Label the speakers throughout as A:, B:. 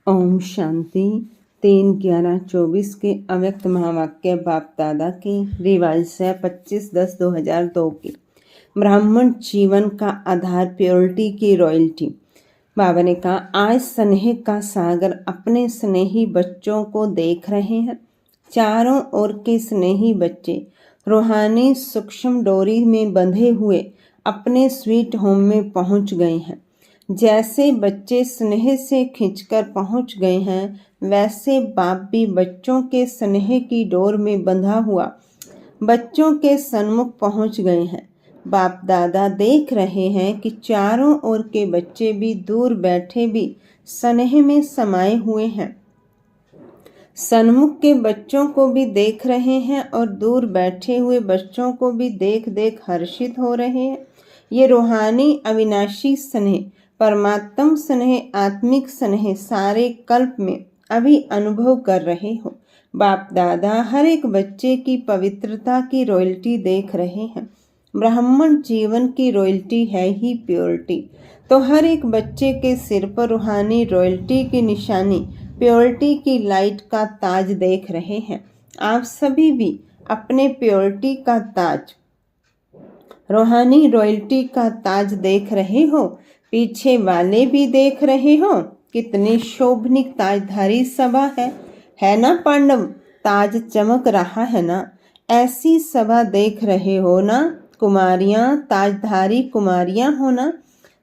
A: ओम शांति। 3/11/24 के अव्यक्त महावाक्य बाप दादा की रिवाइज है 25/10/2002 की। ब्राह्मण जीवन का आधार प्योरिटी की रॉयल्टी। बाबा ने कहा, आज स्नेह का सागर अपने स्नेही बच्चों को देख रहे हैं। चारों ओर के स्नेही बच्चे रूहानी सूक्ष्म डोरी में बंधे हुए अपने स्वीट होम में पहुंच गए हैं। जैसे बच्चे स्नेह से खींचकर पहुंच गए हैं, वैसे बाप भी बच्चों के स्नेह की डोर में बंधा हुआ बच्चों के सन्मुख पहुंच गए हैं। बाप दादा देख रहे हैं कि चारों ओर के बच्चे भी दूर बैठे भी स्नेह में समाये हुए हैं। सन्मुख के बच्चों को भी देख रहे हैं और दूर बैठे हुए बच्चों को भी देख देख हर्षित हो रहे हैं। ये रूहानी अविनाशी स्नेह, परमात्म स्नेह, आत्मिक स्नेह सारे कल्प में अभी अनुभव कर रहे हो। बाप दादा हर एक बच्चे की पवित्रता की रॉयल्टी देख रहे हैं। ब्राह्मण जीवन की रॉयल्टी है ही प्योरिटी, तो हर एक बच्चे के सिर पर रूहानी रॉयल्टी की निशानी, प्योरिटी की लाइट का ताज देख रहे हैं। आप सभी भी अपने प्योरिटी का ताज, रूहानी रॉयल्टी का ताज देख रहे हो। पीछे वाले भी देख रहे हो। कितनी शोभनीय ताजधारी सभा है ना पांडव? ताज चमक रहा है ना? ऐसी सभा देख रहे हो ना? कुमारियां, ताजधारी कुमारियां हो ना?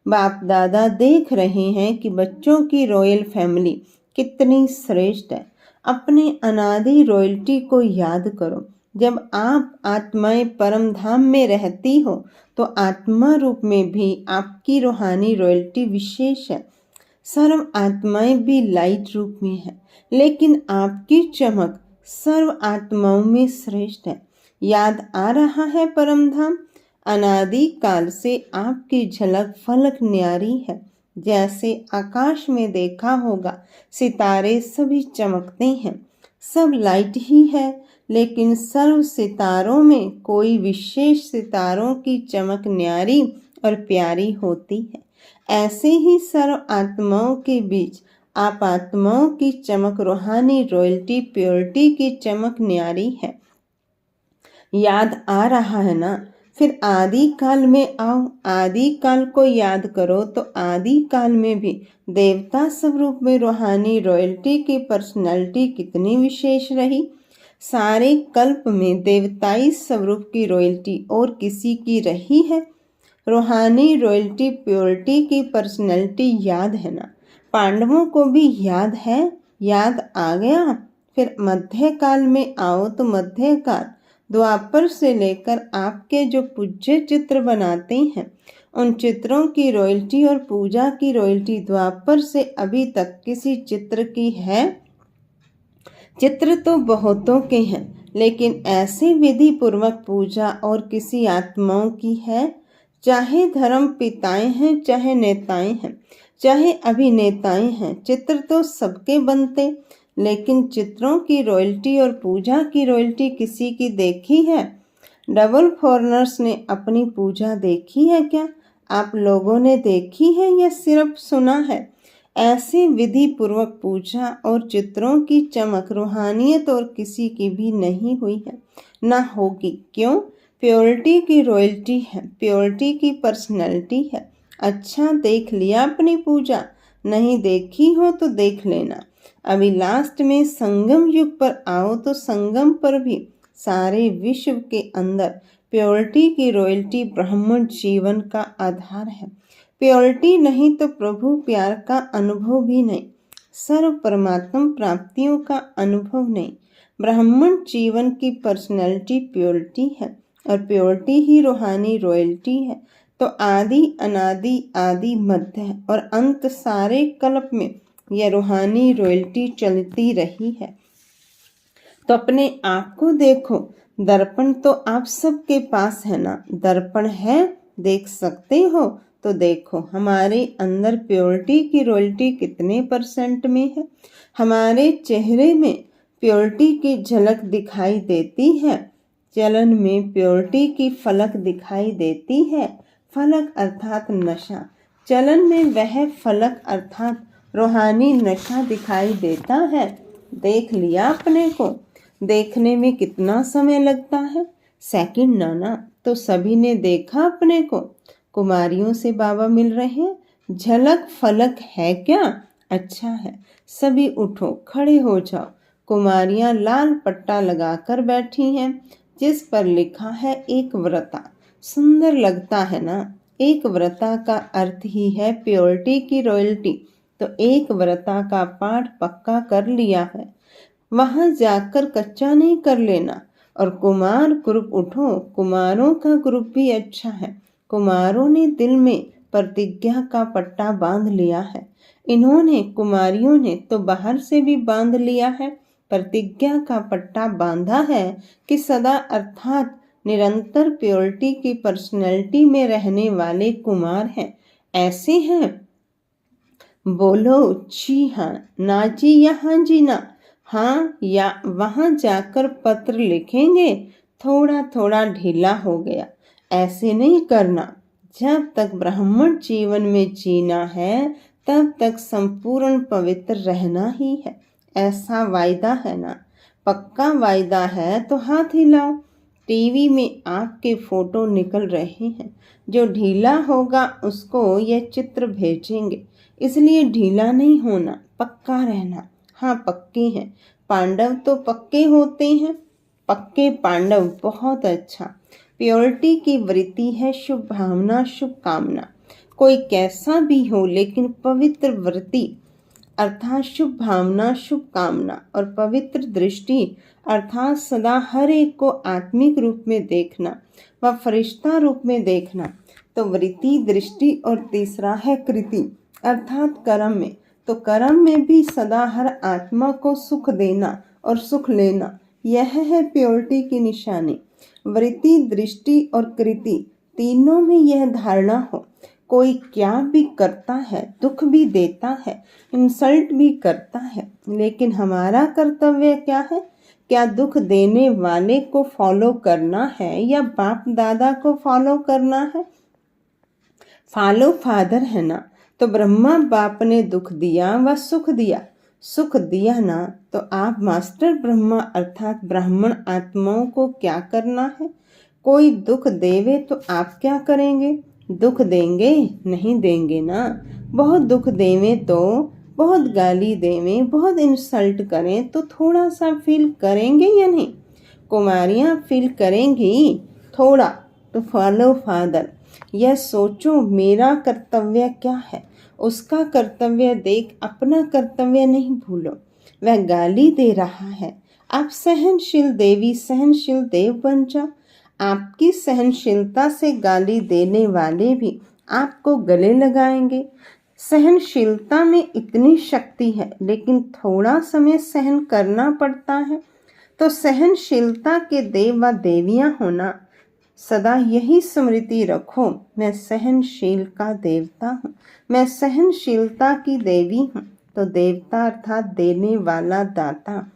A: बाप दादा देख रहे हैं कि बच्चों की रॉयल फैमिली कितनी श्रेष्ठ है। अपने अनादि रॉयल्टी को याद करो। जब आप आत्माएं परम धाम में रहती हो तो आत्मा रूप में भी आपकी रूहानी रॉयल्टी विशेष है। सर्व आत्माएं भी लाइट रूप में है, लेकिन आपकी चमक सर्व आत्माओं में श्रेष्ठ है। याद आ रहा है परम धाम? अनादि काल से आपकी झलक फलक न्यारी है। जैसे आकाश में देखा होगा, सितारे सभी चमकते हैं, सब लाइट ही है, लेकिन सर्व सितारों में कोई विशेष सितारों की चमक न्यारी और प्यारी होती है। ऐसे ही सर्व आत्माओं के बीच आप आत्माओं की चमक रूहानी रॉयल्टी प्योरिटी की चमक न्यारी है। याद आ रहा है ना? फिर आदि काल में आओ। आदि काल को याद करो तो आदि काल में भी देवता स्वरूप में रूहानी रॉयल्टी की पर्सनैलिटी कितनी विशेष रही। सारे कल्प में देवताई स्वरूप की रॉयल्टी और किसी की रही है? रूहानी रॉयल्टी प्योरिटी की पर्सनैलिटी याद है ना? पांडवों को भी याद है। याद आ गया? फिर मध्य काल में आओ तो मध्य काल द्वापर से लेकर आपके जो पूज्य चित्र बनाते हैं, उन चित्रों की रॉयल्टी और पूजा की रॉयल्टी द्वापर से अभी तक किसी चित्र की है? चित्र तो बहुतों के हैं, लेकिन ऐसे विधि पूर्वक पूजा और किसी आत्माओं की है? चाहे धर्म पिताएं हैं, चाहे नेताएं हैं, चाहे अभिनेताएं हैं, चित्र तो सबके बनते, लेकिन चित्रों की रॉयल्टी और पूजा की रॉयल्टी किसी की देखी है? डबल फॉरनर्स ने अपनी पूजा देखी है क्या? आप लोगों ने देखी है या सिर्फ सुना है? ऐसे विधि पूर्वक पूजा और चित्रों की चमक रूहानियत और किसी की भी नहीं हुई है, ना होगी। क्यों? प्योरिटी की रॉयल्टी है, प्योरिटी की पर्सनैलिटी है। अच्छा, देख लिया अपनी पूजा? नहीं देखी हो तो देख लेना। अभी लास्ट में संगम युग पर आओ तो संगम पर भी सारे विश्व के अंदर प्योरिटी की रॉयल्टी ब्राह्मण जीवन का आधार है। प्योरिटी नहीं तो प्रभु प्यार का अनुभव भी नहीं, सर्व परमात्म प्राप्तियों का अनुभव नहीं। ब्राह्मण जीवन की पर्सनैलिटी प्योरिटी है और प्योरिटी ही रूहानी रॉयल्टी है। तो आदि अनादि आदि मध्य और अंत सारे कल्प में यह रूहानी रॉयल्टी चलती रही है। तो अपने आप को देखो। दर्पण तो आप सबके पास है ना? दर्पण है, देख सकते हो तो देखो हमारे अंदर प्योरिटी की रॉयल्टी कितने % में है। हमारे चेहरे में प्योरिटी की झलक दिखाई देती है। चलन में प्योरिटी की फलक दिखाई देती है। फलक अर्थात नशा। चलन में वह फलक अर्थात रूहानी नशा दिखाई देता है। देख लिया अपने को, देखने में कितना समय लगता है, सेकंड नाना। तो सभी ने देखा अपने को, कुमारियों से बाबा मिल रहे हैं, झलक फलक है क्या? अच्छा है, सभी उठो, खड़े हो जाओ। कुमारियां लाल पट्टा लगाकर बैठी हैं जिस पर लिखा है एक व्रता। सुंदर लगता है ना? एक व्रता का अर्थ ही है प्योरिटी की रॉयल्टी। तो एक व्रता का पाठ पक्का कर लिया है, वहां जाकर कच्चा नहीं कर लेना। और कुमार ग्रुप उठो, कुमारों का ग्रुप भी अच्छा है। कुमारों ने दिल में प्रतिज्ञा का पट्टा बांध लिया है। इन्होंने कुमारियों ने तो बाहर से भी बांध लिया है। प्रतिज्ञा का पट्टा बांधा है कि सदा अर्थात निरंतर प्योरिटी की पर्सनैलिटी में रहने वाले कुमार हैं। ऐसे हैं? बोलो जी हाँ, ना जी या हाँ जी ना। हाँ या वहां जाकर पत्र लिखेंगे। थोड़ा थोड़ा ढीला हो गया, ऐसे नहीं करना। जब तक ब्राह्मण जीवन में जीना है तब तक संपूर्ण पवित्र रहना ही है। ऐसा वायदा है ना? पक्का वायदा है तो हाथ हिलाओ। टीवी में आपके फोटो निकल रहे हैं। जो ढीला होगा उसको यह चित्र भेजेंगे, इसलिए ढीला नहीं होना, पक्का रहना। हाँ पक्के हैं, पांडव तो पक्के होते हैं। पक्के पांडव, बहुत अच्छा। प्योरिटी की वृत्ति है शुभ भावना, शुभ कामना। कोई कैसा भी हो लेकिन पवित्र वृत्ति अर्थात शुभ भावना, शुभ कामना और पवित्र दृष्टि अर्थात सदा हर एक को आत्मिक रूप में देखना व फरिश्ता रूप में देखना। तो वृत्ति, दृष्टि और तीसरा है कृति अर्थात कर्म में। तो कर्म में भी सदा हर आत्मा को सुख देना और सुख लेना, यह है प्योरिटी की निशानी। वृत्ति, दृष्टि और कृति तीनों में यह धारणा हो, कोई क्या भी करता है, दुख भी देता है, इंसल्ट भी करता है, लेकिन हमारा कर्तव्य क्या है? क्या दुख देने वाले को फॉलो करना है या बाप दादा को फॉलो करना है? फॉलो फादर है ना। तो ब्रह्मा बाप ने दुख दिया व सुख दिया। सुख दिया ना, तो आप मास्टर ब्रह्मा अर्थात ब्राह्मण आत्माओं को क्या करना है? कोई दुख देवे तो आप क्या करेंगे? दुख देंगे? नहीं देंगे ना। बहुत दुख देवें तो, बहुत गाली देवें, बहुत इंसल्ट करें तो थोड़ा सा फील करेंगे या नहीं? कुमारियां फील करेंगी थोड़ा। तो फॉलो फादर, यह सोचो मेरा कर्तव्य क्या है, उसका कर्तव्य देख अपना कर्तव्य नहीं भूलो। वह गाली दे रहा है, आप सहनशील देवी, सहनशील देव बन जाओ। आपकी सहनशीलता से गाली देने वाले भी आपको गले लगाएंगे। सहनशीलता में इतनी शक्ति है, लेकिन थोड़ा समय सहन करना पड़ता है। तो सहनशीलता के देव व देवियां होना, सदा यही स्मृति रखो, मैं सहनशील का देवता हूँ, मैं सहनशीलता की देवी हूँ। तो देवता अर्थात देने वाला दाता।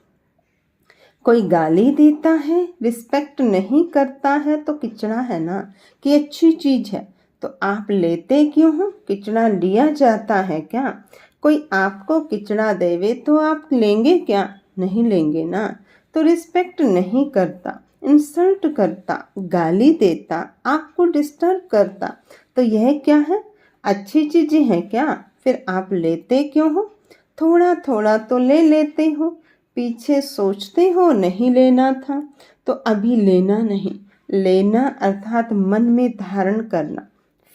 A: कोई गाली देता है, रिस्पेक्ट नहीं करता है तो किचड़ा है ना कि अच्छी चीज है, तो आप लेते क्यों हो? किचड़ा लिया जाता है क्या? कोई आपको किचड़ा देवे तो आप लेंगे क्या? नहीं लेंगे ना। तो रिस्पेक्ट नहीं करता, इंसल्ट करता, गाली देता, आपको डिस्टर्ब करता, तो यह क्या है? अच्छी चीजें हैं क्या? फिर आप लेते क्यों हो? थोड़ा थोड़ा तो ले लेते हो, पीछे सोचते हो नहीं लेना था, तो अभी लेना नहीं। लेना अर्थात मन में धारण करना,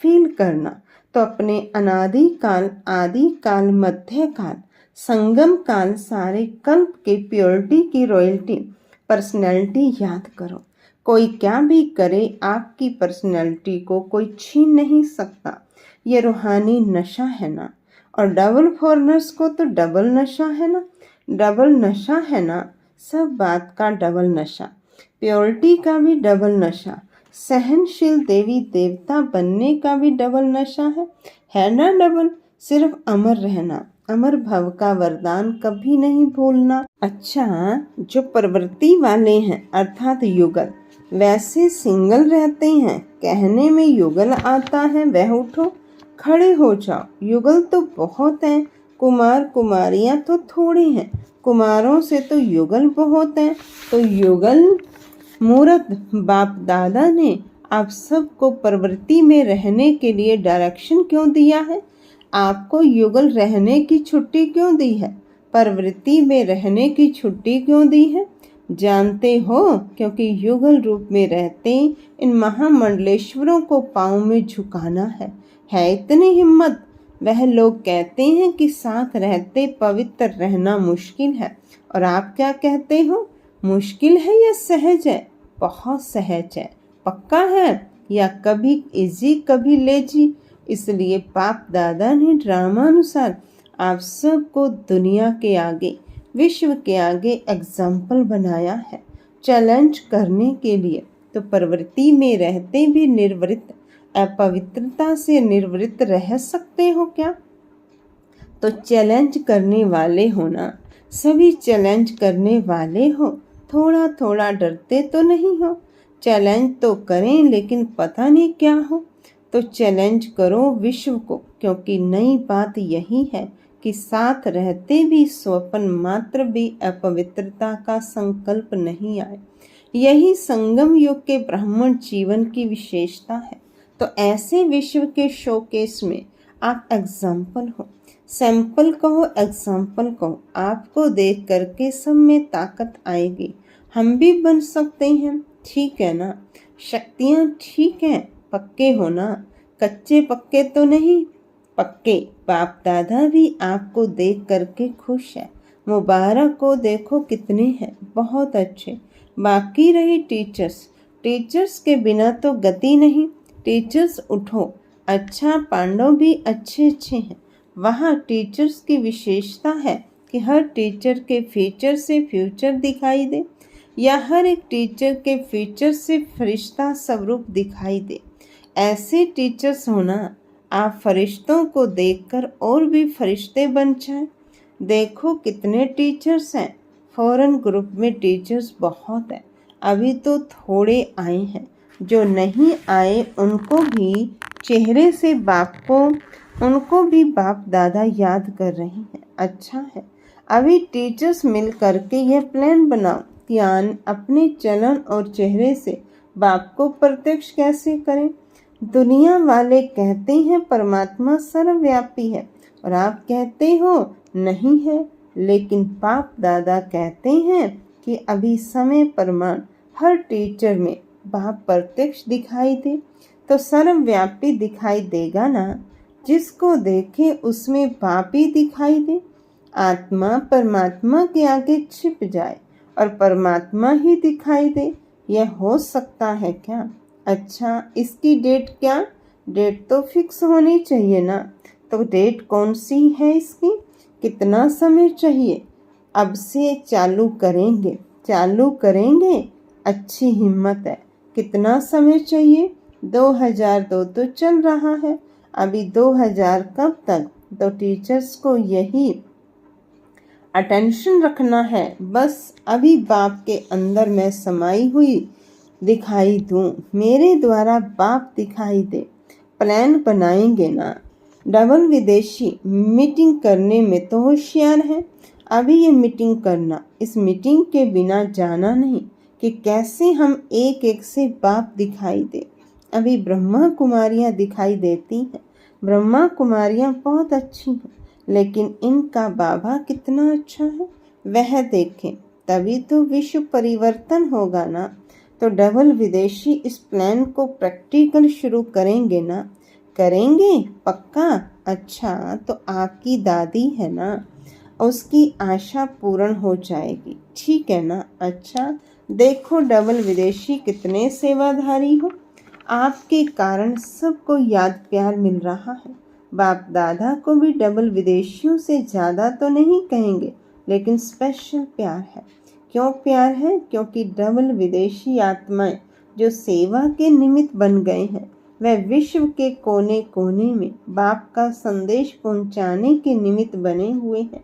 A: फील करना। तो अपने अनादि काल, आदि काल, मध्य काल, संगम काल, सारे कल्प के प्योरिटी की रॉयल्टी, पर्सनैलिटी याद करो। कोई क्या भी करे, आपकी पर्सनैलिटी को कोई छीन नहीं सकता। ये रूहानी नशा है ना। और डबल फॉरनर्स को तो डबल नशा है ना, डबल नशा है ना। सब बात का डबल नशा, प्योरिटी का भी डबल नशा, सहनशील देवी देवता बनने का भी डबल नशा है ना डबल। सिर्फ अमर रहना, अमर भव का वरदान कभी नहीं भूलना। अच्छा, जो प्रवृत्ति वाले हैं अर्थात युगल, वैसे सिंगल रहते हैं, कहने में युगल आता है, वह उठो, खड़े हो जाओ। युगल तो बहुत हैं, कुमार कुमारियां तो थोड़े हैं, कुमारों से तो युगल बहुत हैं। तो युगल मूर्त बाप दादा ने आप सबको प्रवृत्ति में रहने के लिए डायरेक्शन क्यों दिया है? आपको युगल रहने की छुट्टी क्यों दी है? प्रवृत्ति में रहने की छुट्टी क्यों दी है? जानते हो, क्योंकि युगल रूप में रहते इन महामंडलेश्वरों को पांव में झुकाना है इतनी हिम्मत? वह लोग कहते हैं कि साथ रहते पवित्र रहना मुश्किल है, और आप क्या कहते हो? मुश्किल है या सहज है? बहुत सहज है। पक्का है या कभी इजी कभी लेजी? इसलिए बाप दादा ने ड्रामानुसार आप सबको दुनिया के आगे, विश्व के आगे एग्जाम्पल बनाया है, चैलेंज करने के लिए। तो प्रवृत्ति में रहते भी निर्वृत्त, अपवित्रता से निर्वृत्त रह सकते हो क्या? तो चैलेंज करने वाले हो ना, सभी चैलेंज करने वाले हो, थोड़ा थोड़ा डरते तो नहीं हो? चैलेंज तो करें लेकिन पता नहीं क्या हो। तो चैलेंज करो विश्व को, क्योंकि नई बात यही है कि साथ रहते भी स्वप्न मात्र भी अपवित्रता का संकल्प नहीं आए। यही संगम युग के ब्राह्मण जीवन की विशेषता है। तो ऐसे विश्व के शोकेस में आप एग्जाम्पल हो, सैंपल कहो, एग्जाम्पल कहो। आपको देख करके सब में ताकत आएगी, हम भी बन सकते हैं। ठीक है ना? शक्तियाँ ठीक है, पक्के हो ना? कच्चे पक्के तो नहीं, पक्के। बाप दादा भी आपको देख करके खुश है। मुबारक को देखो कितने हैं, बहुत अच्छे। बाकी रही टीचर्स, टीचर्स के बिना तो गति नहीं। टीचर्स उठो, अच्छा पांडव भी अच्छे अच्छे हैं। वहाँ टीचर्स की विशेषता है कि हर टीचर के फीचर से फ्यूचर दिखाई दे, या हर एक टीचर के फीचर से फरिश्ता स्वरूप दिखाई दे। ऐसे टीचर्स होना, आप फरिश्तों को देखकर और भी फरिश्ते बन जाएं। देखो कितने टीचर्स हैं। फॉरेन ग्रुप में टीचर्स बहुत हैं, अभी तो थोड़े आए हैं। जो नहीं आए उनको भी चेहरे से उनको भी बाप दादा याद कर रहे हैं। अच्छा है, अभी टीचर्स मिल करके यह प्लान बनाओ कि अपने चलन और चेहरे से बाप को प्रत्यक्ष कैसे करें। दुनिया वाले कहते हैं परमात्मा सर्वव्यापी है, और आप कहते हो नहीं है, लेकिन बाप दादा कहते हैं कि अभी समय प्रमाण हर टीचर में बाप प्रत्यक्ष दिखाई दे, तो सर्वव्यापी दिखाई देगा ना। जिसको देखे उसमें बाप ही दिखाई दे। आत्मा परमात्मा के आगे छिप जाए और परमात्मा ही दिखाई दे, यह हो सकता है क्या? अच्छा, इसकी डेट क्या? डेट तो फिक्स होनी चाहिए ना। तो डेट कौन सी है इसकी? कितना समय चाहिए? अब से चालू करेंगे। अच्छी हिम्मत है। कितना समय चाहिए? 2002 तो चल रहा है, अभी 2000 कब तक? तो टीचर्स को यही अटेंशन रखना है। बस अभी बाप के अंदर मैं समाई हुई दिखाई दूं, मेरे द्वारा बाप दिखाई दे। प्लान बनाएंगे ना। डबल विदेशी मीटिंग करने में तो होशियार है। अभी ये मीटिंग करना, इस मीटिंग के बिना जाना नहीं कि कैसे हम एक एक से बाप दिखाई दे। अभी ब्रह्मा कुमारियाँ दिखाई देती हैं। ब्रह्मा कुमारियाँ बहुत अच्छी हैं, लेकिन इनका बाबा कितना अच्छा है वह देखें, तभी तो विश्व परिवर्तन होगा ना। तो डबल विदेशी इस प्लान को प्रैक्टिकल शुरू करेंगे ना? करेंगे पक्का? अच्छा, तो आपकी दादी है ना, उसकी आशा पूर्ण हो जाएगी। ठीक है ना? अच्छा, देखो डबल विदेशी कितने सेवाधारी हो। आपके कारण सबको याद प्यार मिल रहा है। बाप दादा को भी डबल विदेशियों से ज़्यादा तो नहीं कहेंगे, लेकिन स्पेशल प्यार है। क्यों प्यार है? क्योंकि डबल विदेशी आत्माएं जो सेवा के निमित्त बन गए हैं, वह विश्व के कोने कोने में बाप का संदेश पहुंचाने के निमित्त बने हुए हैं।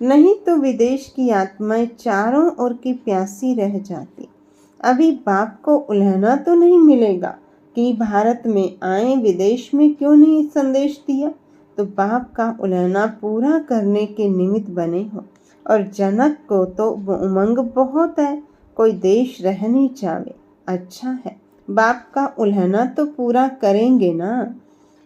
A: नहीं तो विदेश की आत्माएं चारों ओर की प्यासी रह जाती। अभी बाप को उल्हना तो नहीं मिलेगा कि भारत में आए, विदेश में क्यों नहीं संदेश दिया। तो बाप का उलहना पूरा करने के निमित्त बने हो। और जनक को तो उमंग बहुत है, कोई देश रह नहीं चाहे। अच्छा है, बाप का उलहना तो पूरा करेंगे ना,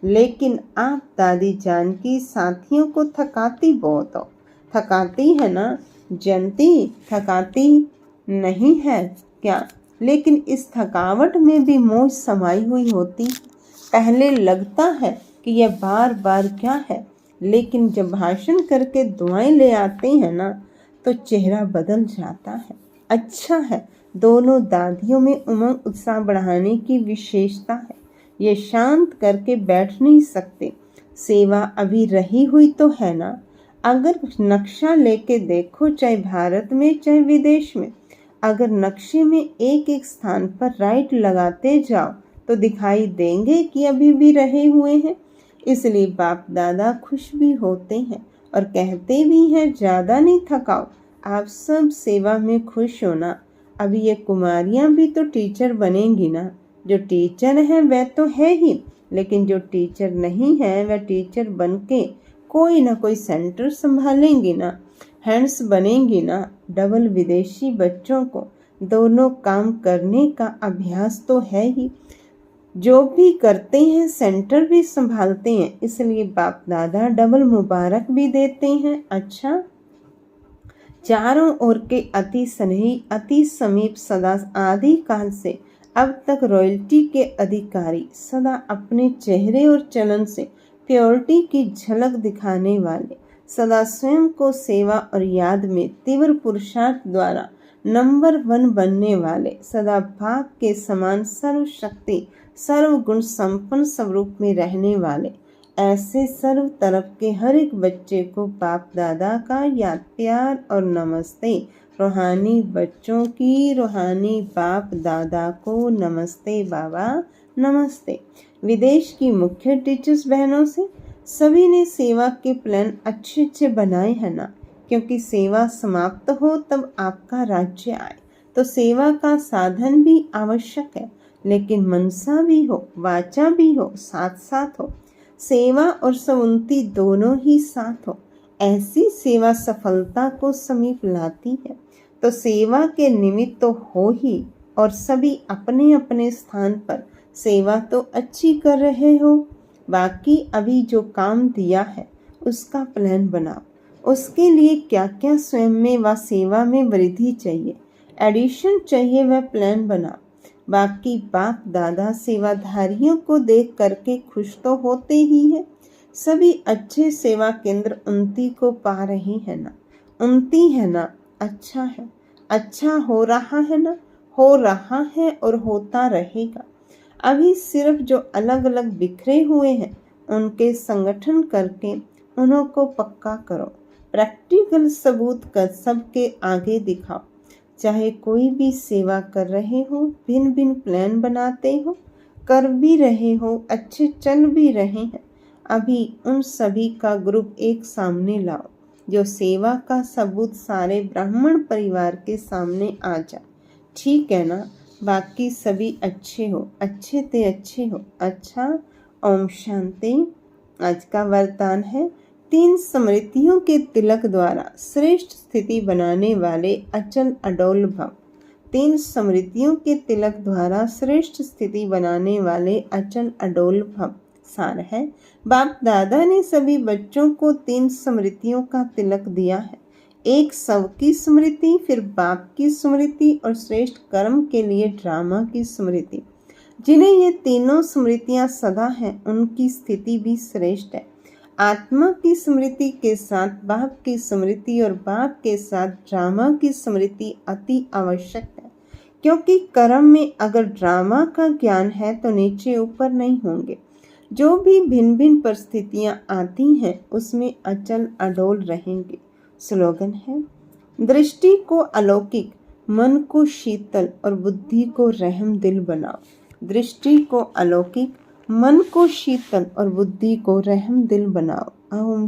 A: लेकिन आप दादी जानकी साथियों को थकाती बहुत हो। थकाती है ना जनती, थकाती नहीं है क्या? लेकिन इस थकावट में भी मौज समाई हुई होती। पहले लगता है कि यह बार बार क्या है, लेकिन जब भाषण करके दुआएं ले आते हैं ना, तो चेहरा बदल जाता है। अच्छा है, दोनों दादियों में उमंग उत्साह बढ़ाने की विशेषता है। ये शांत करके बैठ नहीं सकते। सेवा अभी रही हुई तो है ना। अगर नक्शा लेके देखो, चाहे भारत में चाहे विदेश में, अगर नक्शे में एक एक स्थान पर राइट लगाते जाओ तो दिखाई देंगे कि अभी भी रहे हुए हैं। इसलिए बाप दादा खुश भी होते हैं और कहते भी हैं, ज़्यादा नहीं थकाओ, आप सब सेवा में खुश हो ना। अभी ये कुमारियाँ भी तो टीचर बनेंगी ना। जो टीचर है वह तो है ही, लेकिन जो टीचर नहीं है वह टीचर बन के कोई ना कोई सेंटर संभालेंगी ना, हैंड्स बनेंगी ना। डबल विदेशी बच्चों को दोनों काम करने का अभ्यास तो है ही। जो भी करते हैं सेंटर भी संभालते हैं, इसलिए बाप दादा डबल मुबारक भी देते हैं। अच्छा, चारों ओर के अति स्नेही, अति समीप, सदा आदि काल से अब तक रॉयल्टी के अधिकारी, सदा अपने चेहरे और चलन से प्योरिटी की झलक दिखाने वाले, सदा स्वयं को सेवा और याद में तीव्र पुरुषार्थ द्वारा नंबर 1 बनने वाले, सदा बाप के समान सर्वशक्ति सर्वगुण संपन्न स्वरूप में रहने वाले, ऐसे सर्व तरफ के हर एक बच्चे को बाप दादा का याद, प्यार और नमस्ते। रूहानी बच्चों की रूहानी बाप दादा को नमस्ते बाबा, नमस्ते। विदेश की मुख्य टीचर्स बहनों से सभी ने सेवा के प्लान अच्छे अच्छे बनाए हैं ना, क्योंकि सेवा समाप्त हो तब आपका राज्य आए, तो सेवा का साधन भी आवश्यक है, लेकिन मनसा भी हो, वाचा भी हो, साथ साथ हो। सेवा और समुन्नति दोनों ही साथ हो, ऐसी सेवा सफलता को समीप लाती है। तो सेवा के निमित्त तो हो ही, और सभी अपने अपने स्थान पर सेवा तो अच्छी कर रहे हो। बाकी अभी जो काम दिया है उसका प्लान बनाओ। उसके लिए क्या क्या स्वयं में व सेवा में वृद्धि चाहिए, एडिशन चाहिए, वह प्लान बनाओ। बाकी बाप दादा सेवाधारियों को देख करके खुश तो होते ही है। सभी अच्छे सेवा केंद्र उन्नति को पा रही है ना, उन्नति है ना। अच्छा है, अच्छा हो रहा है ना, हो रहा है और होता रहेगा। अभी सिर्फ जो अलग अलग बिखरे हुए हैं उनके संगठन करके उन्हों को पक्का करो। प्रैक्टिकल सबूत कर सबके आगे दिखाओ। चाहे कोई भी सेवा कर रहे हो, भिन्न भिन्न प्लान बनाते हो, कर भी रहे हो, अच्छे चल भी रहे हैं, अभी उन सभी का ग्रुप एक सामने लाओ, जो सेवा का सबूत सारे ब्राह्मण परिवार के सामने आ जाए। ठीक है ना। बाकी सभी अच्छे हो, अच्छे ते अच्छे हो। अच्छा, ओम शांति। आज का वरदान है, 3 स्मृतियों के तिलक द्वारा श्रेष्ठ स्थिति बनाने वाले अचल अडोल भव। 3 स्मृतियों के तिलक द्वारा श्रेष्ठ स्थिति बनाने वाले अचल अडोल भव। सार है, बाप दादा ने सभी बच्चों को 3 स्मृतियों का तिलक दिया है। एक शव की स्मृति, फिर बाप की स्मृति और श्रेष्ठ कर्म के लिए ड्रामा की स्मृति। जिन्हें ये तीनों स्मृतियां सदा हैं, उनकी स्थिति भी श्रेष्ठ है। आत्मा की स्मृति के साथ बाप की स्मृति और बाप के साथ ड्रामा की स्मृति अति आवश्यक है, क्योंकि कर्म में अगर ड्रामा का ज्ञान है तो नीचे ऊपर नहीं होंगे। जो भी भिन्न भिन्न परिस्थितियां आती हैं उसमें अचल अडोल रहेंगे। स्लोगन है, दृष्टि को अलौकिक, मन को शीतल और बुद्धि को रहम दिल बनाओ। दृष्टि को अलौकिक, मन को शीतल और बुद्धि को रहम दिल बनाओ। ओम